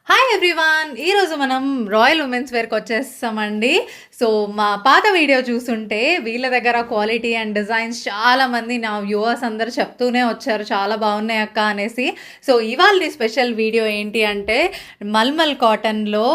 Hi everyone! ఈరోజు మనం royal women's వేర్‌కి వచ్చేసామండి. సో, మా పాత వీడియో చూసుంటే వీళ్ళ దగ్గర క్వాలిటీ అండ్ డిజైన్స్ చాలామంది నా వ్యూవర్స్ అందరూ చెప్తూనే వచ్చారు. చాలా బాగున్నాయి అక్క అనేసి. సో, ఇవాల్టి స్పెషల్ వీడియో ఏంటి అంటే మల్మల్ కాటన్‌లో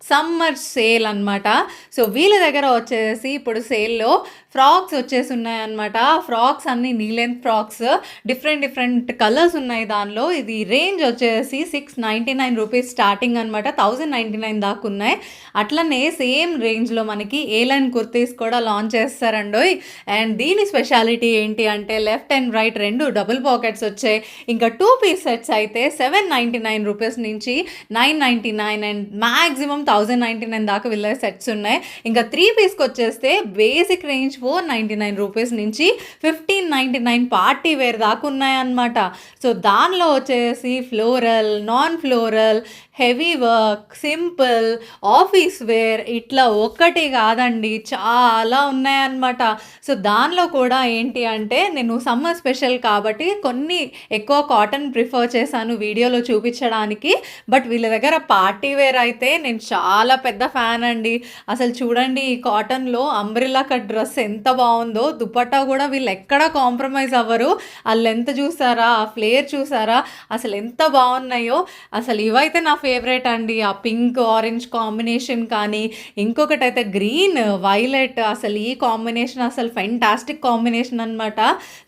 సమ్మర్ సేల్ అనమాట. సో, వీళ్ళ దగ్గర వచ్చేసి ఇప్పుడు సేల్‌లో ఫ్రాక్స్ వచ్చేసున్నాయన్నమాట. ఫ్రాక్స్ అన్నీ knee length frocks different colours ఉన్నాయి దానిలో. ఇది రేంజ్ వచ్చేసి ₹699 స్టార్టింగ్ అనమాట. 1099 దాకా ఉన్నాయి. అట్లనే సేమ్ రేంజ్‌లో మనకి ఏ లైన్ కుర్తీస్ కూడా లాంచ్ చేస్తారండోయ్. అండ్ దీని స్పెషాలిటీ ఏంటి అంటే left and right 2 double pockets వచ్చాయి. ఇంకా 2 పీస్ సెట్స్ అయితే ₹799 నుంచి $999 అండ్ మాక్సిమం 1099 దాకా వీళ్ళ సెట్స్ ఉన్నాయి. ఇంకా 3 పీస్‌కి వచ్చేస్తే బేసిక్ రేంజ్ ₹499 నుంచి $1599 పార్టీ వేర్ దాకా ఉన్నాయన్నమాట. సో, దానిలో వచ్చేసి floral, non floral, heavy work, simple, office wear ఇట్లా ఒక్కటి కాదండి చాలా ఉన్నాయన్నమాట. సో, దానిలో కూడా ఏంటి అంటే నేను సమ్మర్ స్పెషల్ కాబట్టి కొన్ని ఎక్కువ కాటన్ ప్రిఫర్ చేశాను వీడియోలో చూపించడానికి. బట్ వీళ్ళ దగ్గర పార్టీ వేర్ అయితే నేను చాలా పెద్ద ఫ్యాన్ అండి. అసలు చూడండి ఈ కాటన్‌లో అంబ్రెల్లా కట్ డ్రెస్ ఎంత బాగుందో. దుపట్టా కూడా వీళ్ళు ఎక్కడా కాంప్రమైజ్ అవ్వరు. ఆ లెంత్ చూసారా, ఆ ఫ్లేర్ చూసారా, అసలు ఎంత బాగున్నాయో. అసలు ఇవైతే నా ఫేవరెట్ అండి. ఆ పింక్ ఆరెంజ్ కాంబినేషన్ కానీ, ఇంకొకటైతే గ్రీన్ వైలెట్, అసలు ఈ కాంబినేషన్ అసలు ఫెంటాస్టిక్ కాంబినేషన్ అనమాట.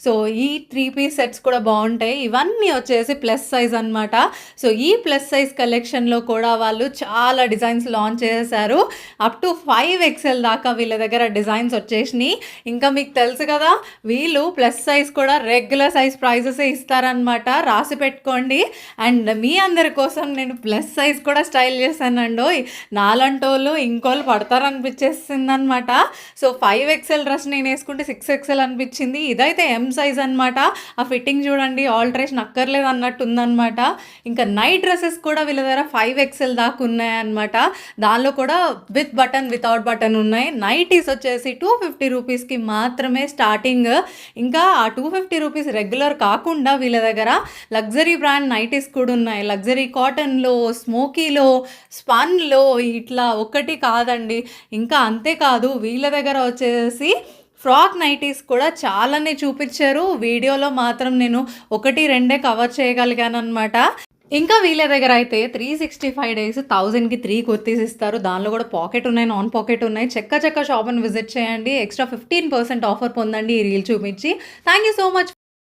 సో, ఈ 3 పీస్ సెట్స్ కూడా బాగుంటాయి. ఇవన్నీ వచ్చేసి ప్లస్ సైజ్ అనమాట. సో, ఈ ప్లస్ సైజ్ కలెక్షన్లో కూడా వాళ్ళు చాలా డిజైన్స్ లాంచ్ చేశారు. అప్ టు 5XL దాకా వీళ్ళ దగ్గర డిజైన్స్ వచ్చేసినాయి. ఇంకా మీకు తెలుసు కదా, వీళ్ళు ప్లస్ సైజ్ కూడా రెగ్యులర్ సైజ్ ప్రైజెసే ఇస్తారనమాట. రాసి పెట్టుకోండి. అండ్ మీ అందరి కోసం నేను ప్లస్ సైజ్ కూడా స్టైల్ చేశానండోయ్. నాలంటోళ్ళు ఇంకోళ్ళు పడతారనిపించేసింది అనమాట. సో, 5XL డ్రెస్ నేను వేసుకుంటే 6XL అనిపించింది. ఇదైతే M సైజ్ అనమాట. ఆ ఫిట్టింగ్ చూడండి, ఆల్టరేషన్ అక్కర్లేదు అన్నట్టు ఉందన్నమాట. ఇంకా నైట్ డ్రెస్సెస్ కూడా వీళ్ళ దగ్గర 5XL దాకా ఉన్నాయన్నమాట. దానిలో కూడా విత్ బటన్, వితౌట్ బటన్ ఉన్నాయి. నైటీస్ వచ్చేసి ₹250కి మాత్రమే స్టార్టింగ్. ఇంకా ఆ ₹250 రెగ్యులర్ కాకుండా వీళ్ళ దగ్గర లగ్జరీ బ్రాండ్ నైటీస్ కూడా ఉన్నాయి. లగ్జరీ కాటన్లో, స్మోకీలో, స్పన్లో ఇట్లా ఒకటి కాదండి. ఇంకా అంతేకాదు వీళ్ళ దగ్గర వచ్చేసి ఫ్రాక్ నైటీస్ కూడా చాలానే చూపించారు. వీడియోలో మాత్రం నేను 1, 2 కవర్ చేయగలిగాను అనమాట. ఇంకా వీళ్ళ దగ్గర అయితే 365 డేస్ 1000కి 3 కుర్తీస్ ఇస్తారు. దానిలో కూడా పాకెట్ ఉన్నాయి, నాన్ పాకెట్ ఉన్నాయి. చెక్క షాప్ని విజిట్ చేయండి. ఎక్స్ట్రా 15% ఆఫర్ పొందండి ఈ రీల్ చూపించి. Thank you so much.